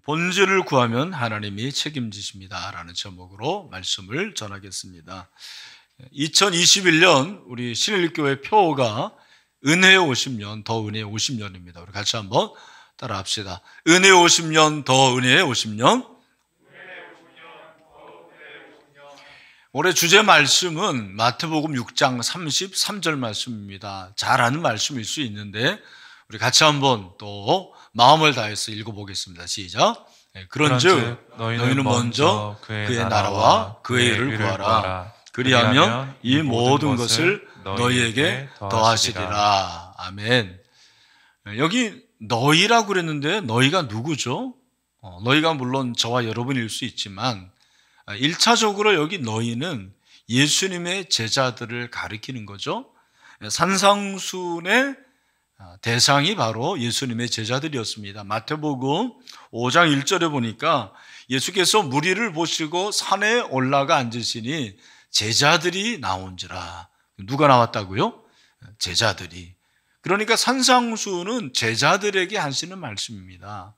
본질을 구하면 하나님이 책임지십니다 라는 제목으로 말씀을 전하겠습니다. 2021년 우리 신일교회 표어가 은혜의 50년, 더 은혜의 50년입니다. 우리 같이 한번 따라 합시다. 은혜의 50년, 더 은혜의 50년. 올해 주제 말씀은 마태복음 6장 33절 말씀입니다. 잘 아는 말씀일 수 있는데 우리 같이 한번 또 마음을 다해서 읽어보겠습니다. 시작. 그런즉 너희는 먼저 그의 나라와 그의 의를 구하라. 그리하면 이 모든 것을 너희에게 더하시리라. 아멘. 여기 너희라고 그랬는데 너희가 누구죠? 너희가 물론 저와 여러분일 수 있지만 1차적으로 여기 너희는 예수님의 제자들을 가리키는 거죠. 산상순의 대상이 바로 예수님의 제자들이었습니다. 마태복음 5장 1절에 보니까 예수께서 무리를 보시고 산에 올라가 앉으시니 제자들이 나온지라. 누가 나왔다고요? 제자들이. 그러니까 산상수는 제자들에게 하시는 말씀입니다.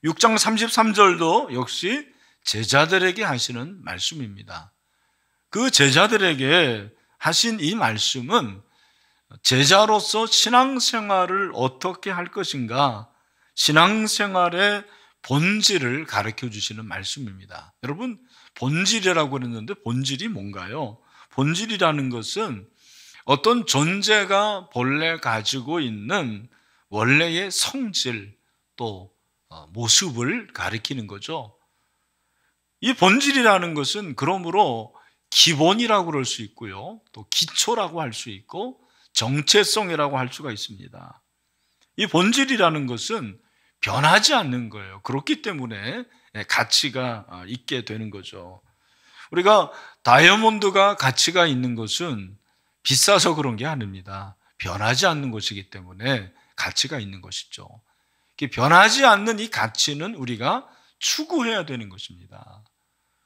6장 33절도 역시 제자들에게 하시는 말씀입니다. 그 제자들에게 하신 이 말씀은 제자로서 신앙생활을 어떻게 할 것인가, 신앙생활의 본질을 가르쳐 주시는 말씀입니다. 여러분, 본질이라고 그랬는데 본질이 뭔가요? 본질이라는 것은 어떤 존재가 본래 가지고 있는 원래의 성질 또 모습을 가리키는 거죠. 이 본질이라는 것은 그러므로 기본이라고 그럴 수 있고요, 또 기초라고 할 수 있고 정체성이라고 할 수가 있습니다. 이 본질이라는 것은 변하지 않는 거예요. 그렇기 때문에 가치가 있게 되는 거죠. 우리가 다이아몬드가 가치가 있는 것은 비싸서 그런 게 아닙니다. 변하지 않는 것이기 때문에 가치가 있는 것이죠. 변하지 않는 이 가치는 우리가 추구해야 되는 것입니다.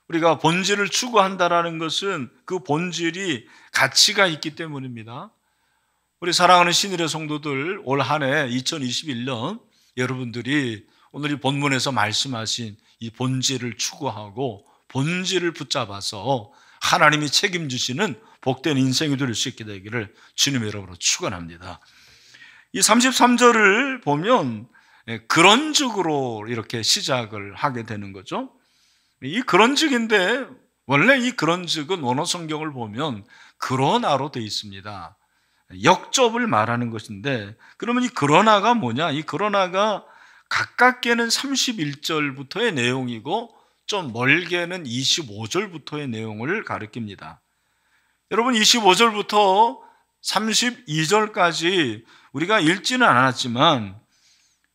우리가 본질을 추구한다라는 것은 그 본질이 가치가 있기 때문입니다. 우리 사랑하는 신일의 성도들, 올 한 해 2021년 여러분들이 오늘 이 본문에서 말씀하신 이 본질을 추구하고 본질을 붙잡아서 하나님이 책임지시는 복된 인생이 될 수 있게 되기를 주님의 이름으로 축원합니다. 이 33절을 보면 그런즉으로 이렇게 시작을 하게 되는 거죠. 이 그런즉인데 원래 이 그런즉은 원어 성경을 보면 그러나로 되어 있습니다. 역접을 말하는 것인데, 그러면 이 그러나가 뭐냐? 이 그러나가 가깝게는 31절부터의 내용이고 좀 멀게는 25절부터의 내용을 가리킵니다. 여러분, 25절부터 32절까지 우리가 읽지는 않았지만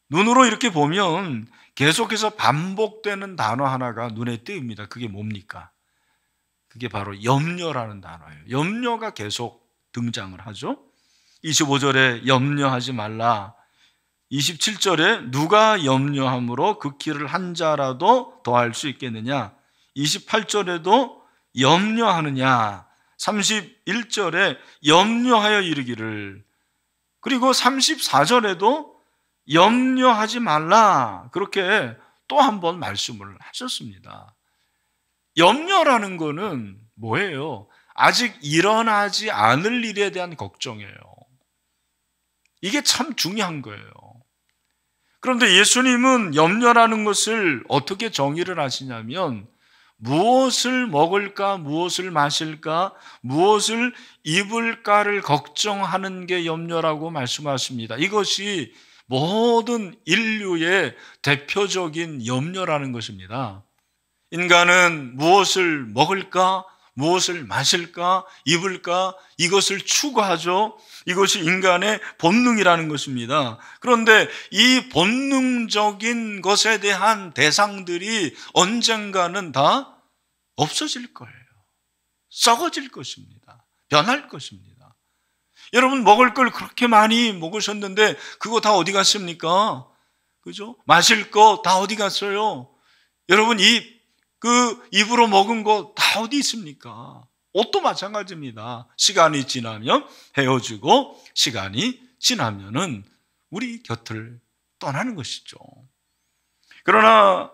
눈으로 이렇게 보면 계속해서 반복되는 단어 하나가 눈에 띄입니다. 그게 뭡니까? 그게 바로 염려라는 단어예요. 염려가 계속 등장을 하죠. 25절에 염려하지 말라. 27절에 누가 염려함으로 그 길을 한 자라도 더할 수 있겠느냐. 28절에도 염려하느냐. 31절에 염려하여 이르기를. 그리고 34절에도 염려하지 말라. 그렇게 또 한 번 말씀을 하셨습니다. 염려라는 거는 뭐예요? 아직 일어나지 않을 일에 대한 걱정이에요. 이게 참 중요한 거예요. 그런데 예수님은 염려라는 것을 어떻게 정의를 하시냐면 무엇을 먹을까, 무엇을 마실까, 무엇을 입을까를 걱정하는 게 염려라고 말씀하십니다. 이것이 모든 인류의 대표적인 염려라는 것입니다. 인간은 무엇을 먹을까, 무엇을 마실까, 입을까, 이것을 추구하죠. 이것이 인간의 본능이라는 것입니다. 그런데 이 본능적인 것에 대한 대상들이 언젠가는 다 없어질 거예요. 썩어질 것입니다. 변할 것입니다. 여러분, 먹을 걸 그렇게 많이 먹으셨는데 그거 다 어디 갔습니까? 그죠? 마실 거 다 어디 갔어요? 여러분, 입으로 먹은 거 다 어디 있습니까? 옷도 마찬가지입니다. 시간이 지나면 헤어지고 시간이 지나면은 우리 곁을 떠나는 것이죠. 그러나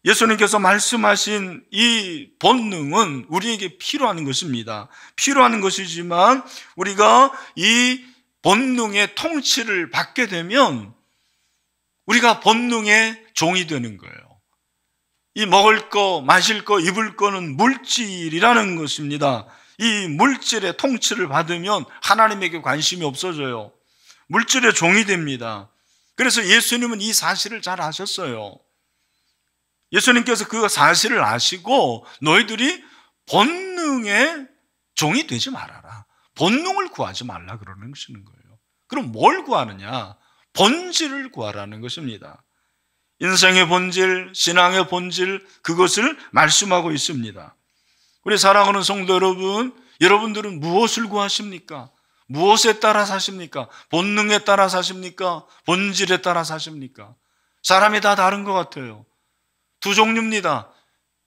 예수님께서 말씀하신 이 본능은 우리에게 필요한 것입니다. 필요한 것이지만 우리가 이 본능의 통치를 받게 되면 우리가 본능의 종이 되는 거예요. 이 먹을 거, 마실 거, 입을 거는 물질이라는 것입니다. 이 물질의 통치를 받으면 하나님에게 관심이 없어져요. 물질의 종이 됩니다. 그래서 예수님은 이 사실을 잘 아셨어요. 예수님께서 그 사실을 아시고 너희들이 본능의 종이 되지 말아라. 본능을 구하지 말라 그러는 거예요. 그럼 뭘 구하느냐? 본질을 구하라는 것입니다. 인생의 본질, 신앙의 본질, 그것을 말씀하고 있습니다. 우리 사랑하는 성도 여러분, 여러분들은 무엇을 구하십니까? 무엇에 따라 사십니까? 본능에 따라 사십니까? 본질에 따라 사십니까? 사람이 다 다른 것 같아요. 두 종류입니다.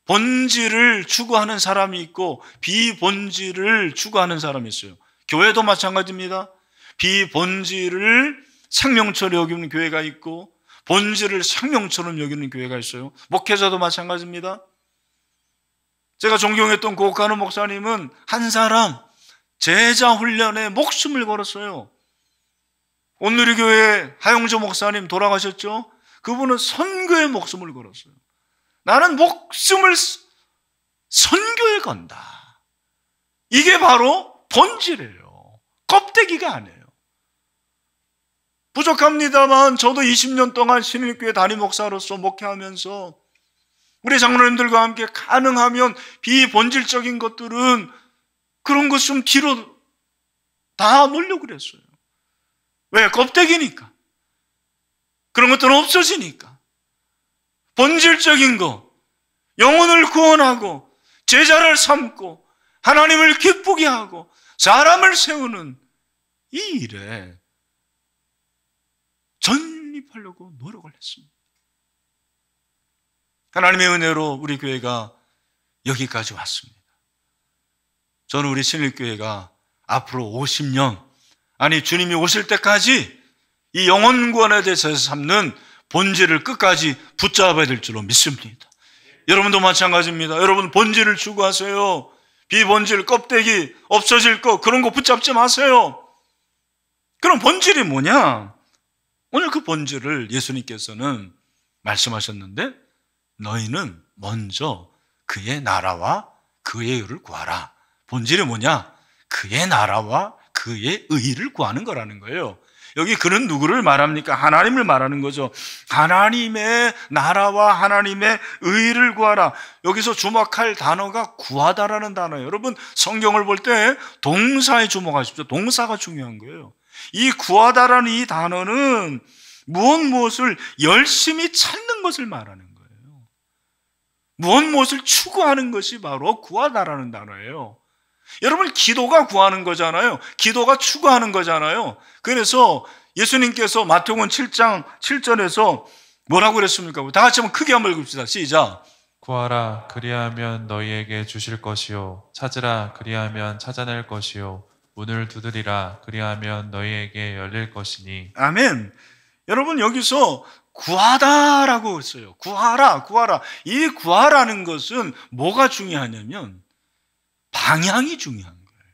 본질을 추구하는 사람이 있고 비본질을 추구하는 사람이 있어요. 교회도 마찬가지입니다. 비본질을 생명처럼 여기는 교회가 있고 본질을 생명처럼 여기는 교회가 있어요. 목회자도 마찬가지입니다. 제가 존경했던 고옥하는 목사님은 한 사람 제자 훈련에 목숨을 걸었어요. 온누리교회 하용조 목사님 돌아가셨죠? 그분은 선교에 목숨을 걸었어요. 나는 목숨을 선교에 건다. 이게 바로 본질이에요. 껍데기가 아니에요. 부족합니다만 저도 20년 동안 신일교회 담임 목사로서 목회하면서 우리 장로님들과 함께 가능하면 비본질적인 것들은 그런 것 좀 뒤로 다 놓으려고 그랬어요. 왜? 껍데기니까. 그런 것들은 없어지니까. 본질적인 거, 영혼을 구원하고 제자를 삼고 하나님을 기쁘게 하고 사람을 세우는 이 일에 전립하려고 노력을 했습니다. 하나님의 은혜로 우리 교회가 여기까지 왔습니다. 저는 우리 신일교회가 앞으로 50년, 아니 주님이 오실 때까지 이 영혼 구원에 대해서 삼는 본질을 끝까지 붙잡아야 될 줄로 믿습니다. 여러분도 마찬가지입니다. 여러분 본질을 추구하세요. 비본질, 껍데기, 없어질 거 그런 거 붙잡지 마세요. 그럼 본질이 뭐냐? 오늘 그 본질을 예수님께서는 말씀하셨는데 너희는 먼저 그의 나라와 그의 의를 구하라. 본질이 뭐냐? 그의 나라와 그의 의를 구하는 거라는 거예요. 여기 그는 누구를 말합니까? 하나님을 말하는 거죠. 하나님의 나라와 하나님의 의를 구하라. 여기서 주목할 단어가 구하다라는 단어예요. 여러분 성경을 볼 때 동사에 주목하십시오. 동사가 중요한 거예요. 이 구하다라는 이 단어는 무엇을 열심히 찾는 것을 말하는 거예요. 무엇을 추구하는 것이 바로 구하다라는 단어예요. 여러분 기도가 구하는 거잖아요. 기도가 추구하는 거잖아요. 그래서 예수님께서 마태복음 7장 7절에서 뭐라고 그랬습니까? 다 같이 한번 크게 한번 읽읍시다. 시작. 구하라 그리하면 너희에게 주실 것이요 찾으라 그리하면 찾아낼 것이요 문을 두드리라 그리하면 너희에게 열릴 것이니. 아멘. 여러분 여기서 구하다라고 했어요. 구하라, 구하라. 이 구하라는 것은 뭐가 중요하냐면 방향이 중요한 거예요.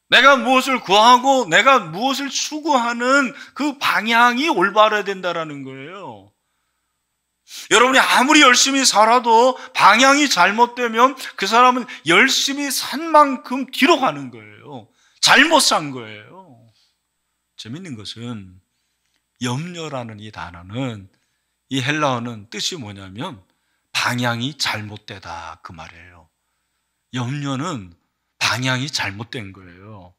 내가 무엇을 구하고 내가 무엇을 추구하는 그 방향이 올바라야 된다라는 거예요. 여러분이 아무리 열심히 살아도 방향이 잘못되면 그 사람은 열심히 산 만큼 뒤로 가는 거예요. 잘못 산 거예요. 재밌는 것은 염려라는 이 단어는 이 헬라어는 뜻이 뭐냐면 방향이 잘못되다 그 말이에요. 염려는 방향이 잘못된 거예요.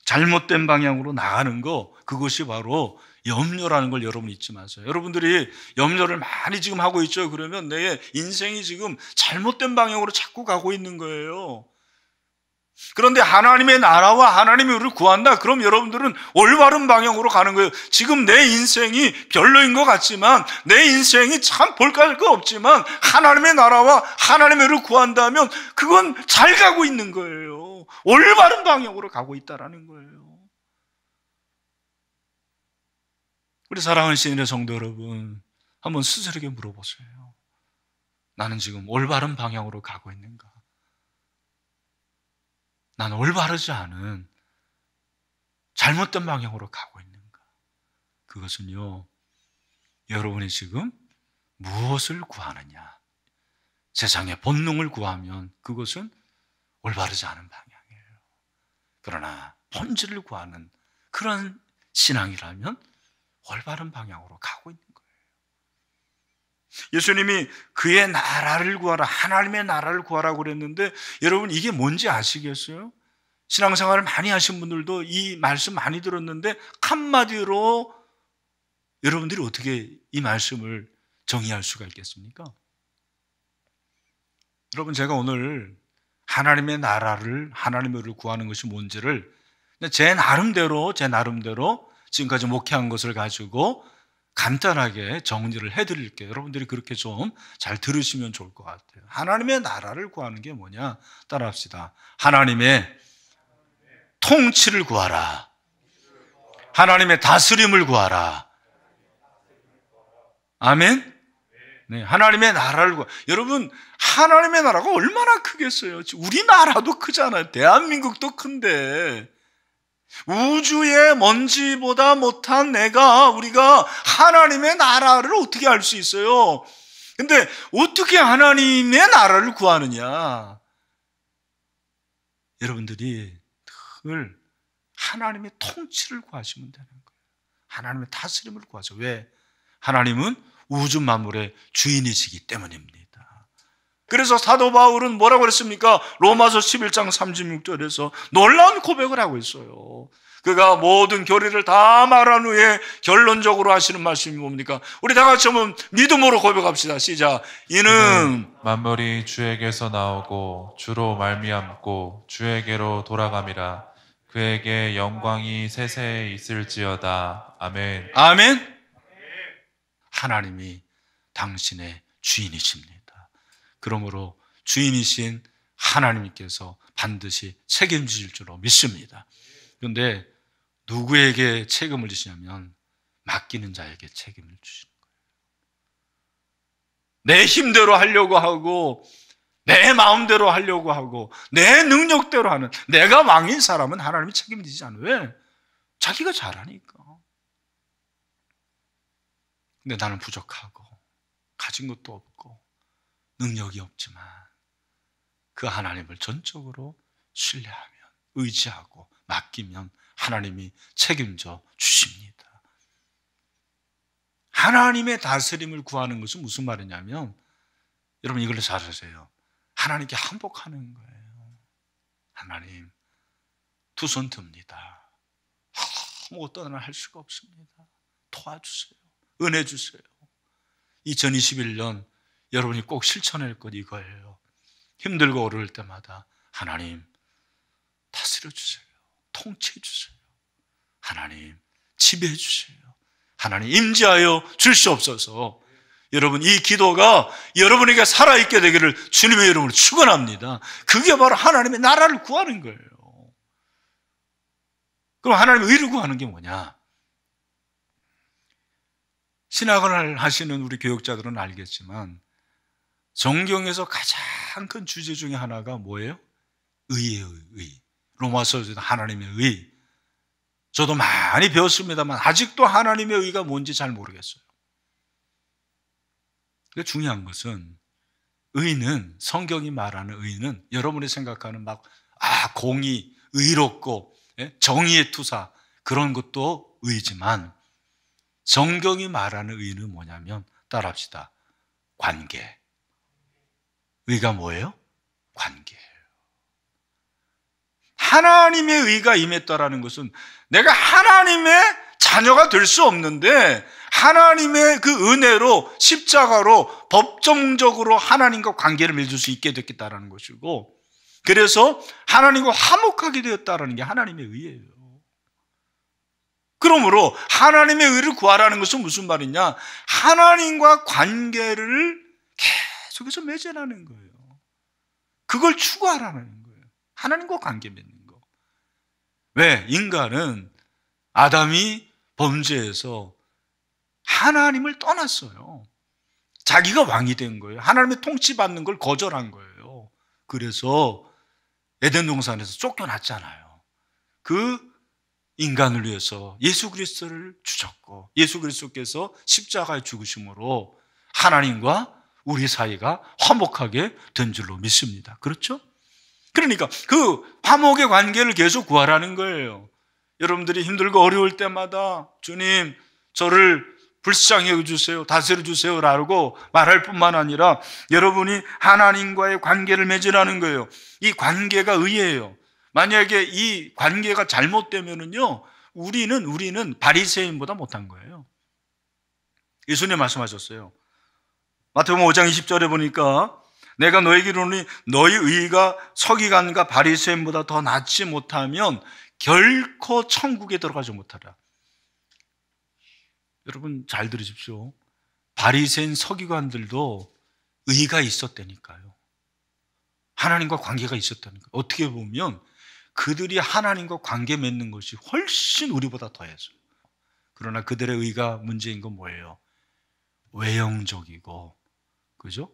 잘못된 방향으로 나가는 거 그것이 바로 염려라는 걸 여러분 잊지 마세요. 여러분들이 염려를 많이 지금 하고 있죠. 그러면 내 인생이 지금 잘못된 방향으로 자꾸 가고 있는 거예요. 그런데 하나님의 나라와 하나님의 의를 구한다. 그럼 여러분들은 올바른 방향으로 가는 거예요. 지금 내 인생이 별로인 것 같지만 내 인생이 참 볼까 거 없지만 하나님의 나라와 하나님의 의를 구한다면 그건 잘 가고 있는 거예요. 올바른 방향으로 가고 있다라는 거예요. 우리 사랑하는 신의 성도 여러분, 한번 스스로에게 물어보세요. 나는 지금 올바른 방향으로 가고 있는가? 나는 올바르지 않은 잘못된 방향으로 가고 있는가? 그것은요, 여러분이 지금 무엇을 구하느냐? 세상의 본능을 구하면 그것은 올바르지 않은 방향이에요. 그러나 본질을 구하는 그런 신앙이라면 올바른 방향으로 가고 있는 거예요. 예수님이 그의 나라를 구하라, 하나님의 나라를 구하라고 그랬는데 여러분 이게 뭔지 아시겠어요? 신앙생활을 많이 하신 분들도 이 말씀 많이 들었는데 한마디로 여러분들이 어떻게 이 말씀을 정의할 수가 있겠습니까? 여러분, 제가 오늘 하나님의 나라를, 하나님의 의를 구하는 것이 뭔지를 제 나름대로 지금까지 목회한 것을 가지고 간단하게 정리를 해드릴게요. 여러분들이 그렇게 좀 잘 들으시면 좋을 것 같아요. 하나님의 나라를 구하는 게 뭐냐? 따라합시다. 하나님의 통치를 구하라. 하나님의 다스림을 구하라. 아멘? 네, 하나님의 나라를 구하. 여러분, 하나님의 나라가 얼마나 크겠어요? 우리나라도 크잖아요. 대한민국도 큰데 우주의 먼지보다 못한 우리가 하나님의 나라를 어떻게 알 수 있어요? 근데 어떻게 하나님의 나라를 구하느냐? 여러분들이 늘 하나님의 통치를 구하시면 되는 거예요. 하나님의 다스림을 구하죠. 왜? 하나님은 우주 만물의 주인이시기 때문입니다. 그래서 사도 바울은 뭐라고 그랬습니까? 로마서 11장 36절에서 놀라운 고백을 하고 있어요. 그가 모든 교리를 다 말한 후에 결론적으로 하시는 말씀이 뭡니까? 우리 다 같이 한번 믿음으로 고백합시다. 시작. 이는 만물이 주에게서 나오고 주로 말미암고 주에게로 돌아감이라. 그에게 영광이 세세에 있을지어다. 아멘. 아멘. 하나님이 당신의 주인이십니다. 그러므로 주인이신 하나님께서 반드시 책임지실 줄로 믿습니다. 그런데 누구에게 책임을 지시냐면 맡기는 자에게 책임을 주시는 거예요. 내 힘대로 하려고 하고 내 마음대로 하려고 하고 내 능력대로 하는 내가 왕인 사람은 하나님이 책임지지 않아요. 왜? 자기가 잘하니까. 근데 나는 부족하고 가진 것도 없고 능력이 없지만 그 하나님을 전적으로 신뢰하면 의지하고 맡기면 하나님이 책임져 주십니다. 하나님의 다스림을 구하는 것은 무슨 말이냐면 여러분 이걸로 잘 아세요. 하나님께 항복하는 거예요. 하나님 두 손 듭니다. 아무것도 나는 할 수가 없습니다. 도와주세요. 은혜 주세요. 2021년 여러분이 꼭 실천할 것 이거예요. 힘들고 어려울 때마다 하나님 다스려 주세요. 통치해 주세요. 하나님 지배해 주세요. 하나님 임재하여 주시옵소서. 여러분 이 기도가 여러분에게 살아있게 되기를 주님의 이름으로 축원합니다. 그게 바로 하나님의 나라를 구하는 거예요. 그럼 하나님의 의를 구하는 게 뭐냐? 신학을 하시는 우리 교육자들은 알겠지만 성경에서 가장 큰 주제 중에 하나가 뭐예요? 의예요. 의. 로마서에서 하나님의 의. 저도 많이 배웠습니다만 아직도 하나님의 의가 뭔지 잘 모르겠어요. 근데 중요한 것은 의는, 성경이 말하는 의는 여러분이 생각하는 공의, 의롭고 정의의 투사 그런 것도 의지만 성경이 말하는 의는 뭐냐면 따라합시다. 관계. 의가 뭐예요? 관계예요. 하나님의 의가 임했다라는 것은 내가 하나님의 자녀가 될 수 없는데 하나님의 그 은혜로 십자가로 법정적으로 하나님과 관계를 맺을 수 있게 됐다라는 것이고 그래서 하나님과 화목하게 되었다라는 게 하나님의 의예요. 그러므로 하나님의 의를 구하라는 것은 무슨 말이냐? 하나님과 관계를 계속해서 맺으라는 거예요. 그걸 추구하라는 거예요. 하나님과 관계 맺는 거. 왜? 인간은 아담이 범죄해서 하나님을 떠났어요. 자기가 왕이 된 거예요. 하나님의 통치받는 걸 거절한 거예요. 그래서 에덴 동산에서 쫓겨났잖아요. 그 인간을 위해서 예수 그리스도를 주셨고, 예수 그리스도께서 십자가에 죽으심으로 하나님과 우리 사이가 화목하게 된 줄로 믿습니다. 그렇죠? 그러니까 그 화목의 관계를 계속 구하라는 거예요. 여러분들이 힘들고 어려울 때마다 주님 저를 불쌍히 여겨주세요, 다스려 주세요라고 말할 뿐만 아니라 여러분이 하나님과의 관계를 맺으라는 거예요. 이 관계가 의예요. 만약에 이 관계가 잘못되면은요, 우리는 바리새인보다 못한 거예요. 예수님 말씀하셨어요. 마태복음 5장 20절에 보니까 내가 너에게 이르노니 너희 의가 서기관과 바리새인보다 더 낫지 못하면 결코 천국에 들어가지 못하라. 여러분 잘 들으십시오. 바리새인 서기관들도 의가 있었다니까요. 하나님과 관계가 있었다니까요. 어떻게 보면 그들이 하나님과 관계 맺는 것이 훨씬 우리보다 더했어요. 그러나 그들의 의가 문제인 건 뭐예요? 외형적이고, 그죠?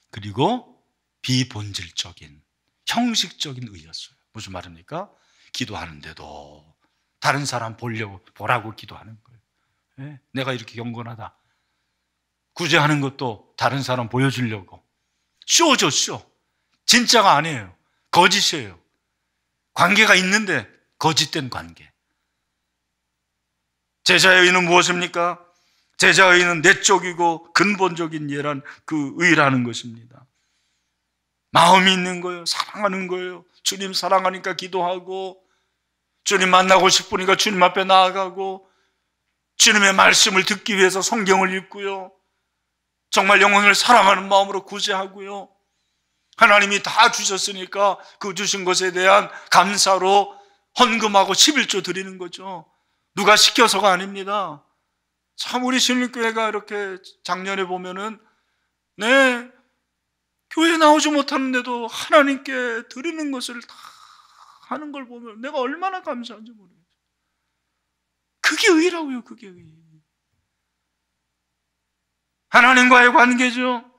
그리고 비본질적인, 형식적인 의였어요. 무슨 말입니까? 기도하는데도 다른 사람 보라고 기도하는 거예요. 네? 내가 이렇게 경건하다. 구제하는 것도 다른 사람 보여주려고. 쇼죠, 쇼. 진짜가 아니에요. 거짓이에요. 관계가 있는데 거짓된 관계. 제자의 의는 무엇입니까? 제자의 의는 내적이고 근본적인 예란 그 의라는 것입니다. 마음이 있는 거예요. 사랑하는 거예요. 주님 사랑하니까 기도하고, 주님 만나고 싶으니까 주님 앞에 나아가고, 주님의 말씀을 듣기 위해서 성경을 읽고요, 정말 영혼을 사랑하는 마음으로 구제하고요, 하나님이 다 주셨으니까 그 주신 것에 대한 감사로 헌금하고 11조 드리는 거죠. 누가 시켜서가 아닙니다. 참 우리 신림교회가 이렇게 작년에 보면은 교회에 나오지 못하는데도 하나님께 드리는 것을 다 하는 걸 보면 내가 얼마나 감사한지 모르겠어요. 그게 의라고요. 그게 의. 하나님과의 관계죠.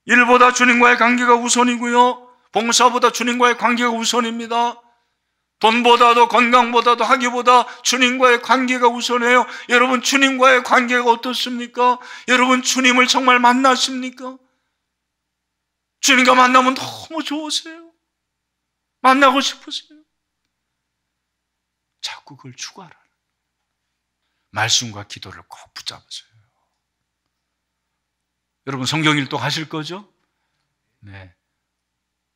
일보다 주님과의 관계가 우선이고요, 봉사보다 주님과의 관계가 우선입니다. 돈보다도 건강보다도 학위보다 주님과의 관계가 우선해요. 여러분 주님과의 관계가 어떻습니까? 여러분 주님을 정말 만나십니까? 주님과 만나면 너무 좋으세요? 만나고 싶으세요? 자꾸 그걸 추구하라. 말씀과 기도를 꼭 붙잡으세요. 여러분 성경 일독 하실 거죠? 네,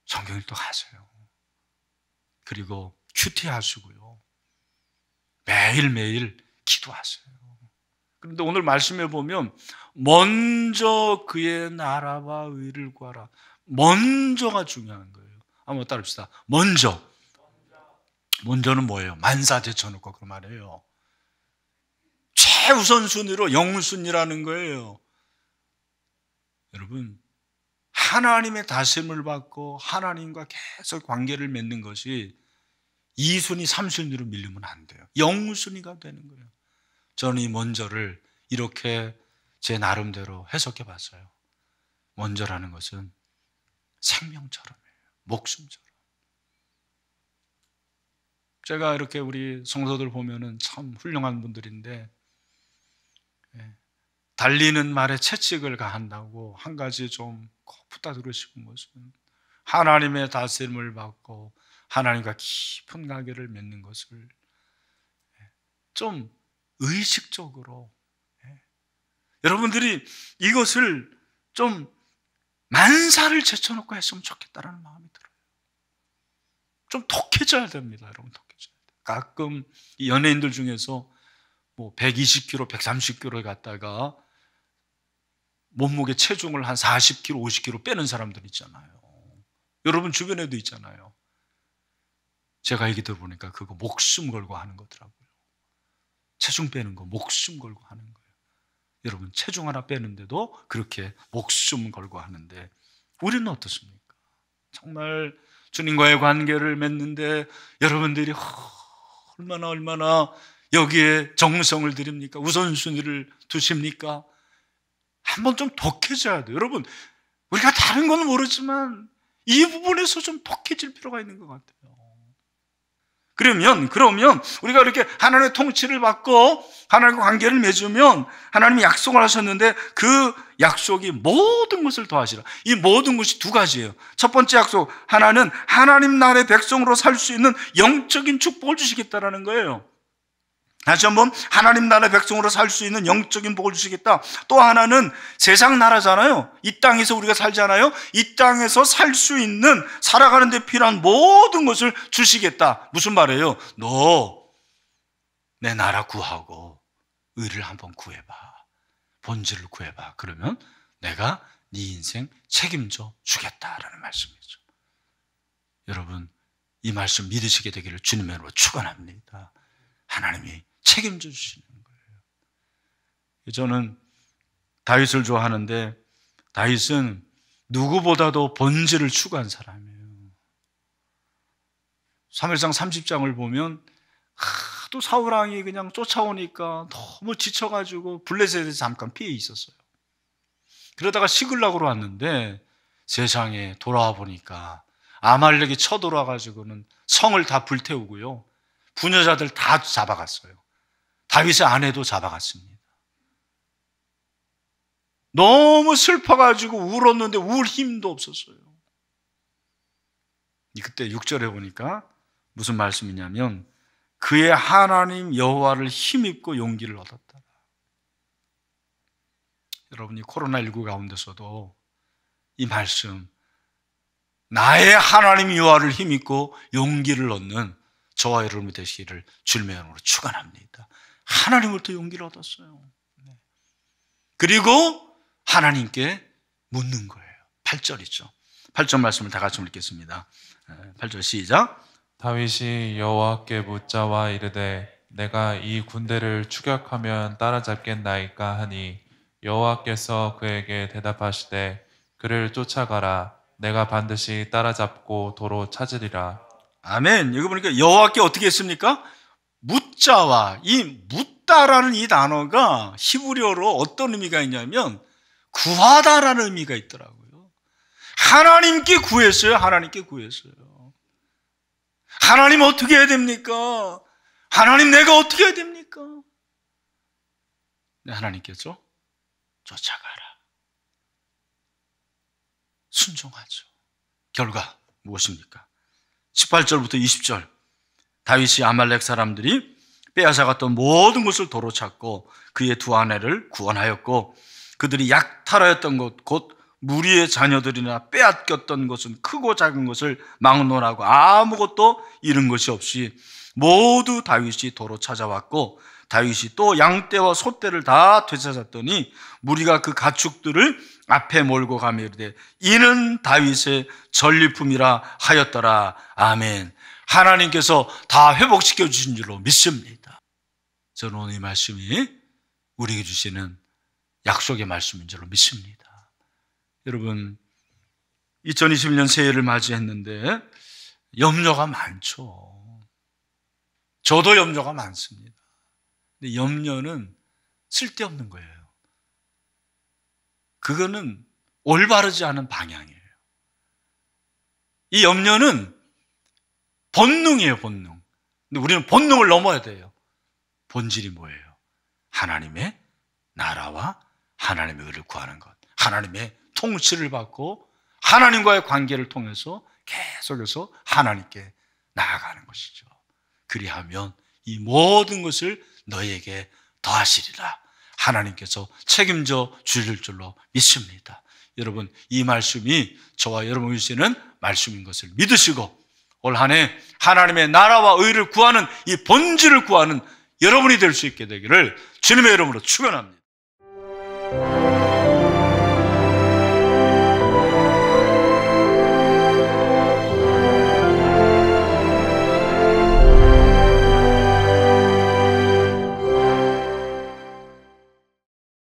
성경 일독 하세요. 그리고 큐티 하시고요, 매일매일 기도하세요. 그런데 오늘 말씀해 보면 먼저 그의 나라와 의를 구하라. 먼저가 중요한 거예요. 한번 따라합시다. 먼저는 뭐예요? 만사 제쳐놓고 그 말이에요. 최우선순위로 영순위라는 거예요. 여러분 하나님의 다스림을 받고 하나님과 계속 관계를 맺는 것이 2순위, 3순위로 밀리면 안 돼요. 영순위가 되는 거예요. 저는 이 먼저를 이렇게 제 나름대로 해석해 봤어요. 먼저라는 것은 생명처럼이에요. 목숨처럼. 제가 이렇게 우리 성도들 보면은 참 훌륭한 분들인데, 달리는 말에 채찍을 가한다고 한 가지 좀 꼭 부탁드리고 싶은 것은 하나님의 다스림을 받고 하나님과 깊은 관계를 맺는 것을 좀 의식적으로, 여러분들이 이것을 좀 만사를 제쳐놓고 했으면 좋겠다라는 마음이 들어요. 좀 독해져야 됩니다. 여러분 독해져야 돼요. 가끔 이 연예인들 중에서 뭐 120kg, 130kg를 갖다가 몸무게 체중을 한 40kg, 50kg 빼는 사람들 있잖아요. 여러분 주변에도 있잖아요. 제가 얘기 들어보니까 그거 목숨 걸고 하는 거더라고요. 체중 빼는 거 목숨 걸고 하는 거예요. 여러분 체중 하나 빼는데도 그렇게 목숨 걸고 하는데 우리는 어떻습니까? 정말 주님과의 관계를 맺는데 여러분들이 얼마나 여기에 정성을 들입니까? 우선순위를 두십니까? 한번 좀 독해져야 돼요. 여러분, 우리가 다른 건 모르지만 이 부분에서 좀 독해질 필요가 있는 것 같아요. 그러면 우리가 이렇게 하나님의 통치를 받고 하나님과 관계를 맺으면 하나님이 약속을 하셨는데 그 약속이 모든 것을 더하시라. 이 모든 것이 두 가지예요. 첫 번째 약속, 하나는 하나님 나라의 백성으로 살 수 있는 영적인 축복을 주시겠다라는 거예요. 다시 한번, 하나님 나라의 백성으로 살 수 있는 영적인 복을 주시겠다. 또 하나는 세상 나라잖아요. 이 땅에서 우리가 살잖아요. 이 땅에서 살 수 있는, 살아가는 데 필요한 모든 것을 주시겠다. 무슨 말이에요? 너 내 나라 구하고 의를 한번 구해봐. 본질을 구해봐. 그러면 내가 네 인생 책임져 주겠다라는 말씀이죠. 여러분, 이 말씀 믿으시게 되기를 주님의 이름으로 축원합니다. 하나님이 책임져 주시는 거예요. 저는 다윗을 좋아하는데 다윗은 누구보다도 본질을 추구한 사람이에요. 사무엘상 30장을 보면 하도 사울왕이 그냥 쫓아오니까 너무 지쳐가지고 블레셋에서 잠깐 피해 있었어요. 그러다가 시글락으로 왔는데 세상에 돌아와 보니까 아말렉이 쳐들어와가지고는 성을 다 불태우고요, 부녀자들 다 잡아갔어요. 다윗의 아내도 잡아갔습니다. 너무 슬퍼가지고 울었는데 울 힘도 없었어요. 그때 6절에 보니까 무슨 말씀이냐면 그의 하나님 여호와를 힘입고 용기를 얻었다. 여러분이 코로나19 가운데서도 이 말씀, 나의 하나님 여호와를 힘입고 용기를 얻는 저와 여러분이 되시기를 주님의 이름으로 축원합니다. 하나님으로부터 용기를 얻었어요. 그리고 하나님께 묻는 거예요. 8절이죠. 8절 말씀을 다 같이 읽겠습니다. 8절 시작. 다윗이 여호와께 묻자와 이르되 내가 이 군대를 추격하면 따라잡겠나이까 하니 여호와께서 그에게 대답하시되 그를 쫓아가라. 내가 반드시 따라잡고 도로 찾으리라. 아멘. 여기 보니까 여호와께 어떻게 했습니까? 묻자와, 이 묻다라는 이 단어가 히브리어로 어떤 의미가 있냐면 구하다라는 의미가 있더라고요. 하나님께 구했어요. 하나님께 구했어요. 하나님 어떻게 해야 됩니까? 하나님 내가 어떻게 해야 됩니까? 네, 하나님께서 쫓아가라. 순종하죠. 결과 무엇입니까? 18절부터 20절. 다윗이 아말렉 사람들이 빼앗아갔던 모든 것을 도로 찾고 그의 두 아내를 구원하였고 그들이 약탈하였던 것 곧 무리의 자녀들이나 빼앗겼던 것은 크고 작은 것을 막론하고 아무것도 잃은 것이 없이 모두 다윗이 도로 찾아왔고 다윗이 또 양떼와 소떼를 다 되찾았더니 무리가 그 가축들을 앞에 몰고 가며 이르되 이는 다윗의 전리품이라 하였더라. 아멘. 하나님께서 다 회복시켜 주신 줄로 믿습니다. 저는 오늘 이 말씀이 우리에게 주시는 약속의 말씀인 줄로 믿습니다. 여러분, 2021년 새해를 맞이했는데 염려가 많죠. 저도 염려가 많습니다. 근데 염려는 쓸데없는 거예요. 그거는 올바르지 않은 방향이에요. 이 염려는 본능이에요, 본능. 근데 우리는 본능을 넘어야 돼요. 본질이 뭐예요? 하나님의 나라와 하나님의 의를 구하는 것. 하나님의 통치를 받고 하나님과의 관계를 통해서 계속해서 하나님께 나아가는 것이죠. 그리하면 이 모든 것을 너에게 더하시리라. 하나님께서 책임져 주실 줄로 믿습니다. 여러분, 이 말씀이 저와 여러분 주시는 말씀인 것을 믿으시고 올 한 해 하나님의 나라와 의를 구하는 이 본질을 구하는 여러분이 될 수 있게 되기를 주님의 이름으로 축원합니다.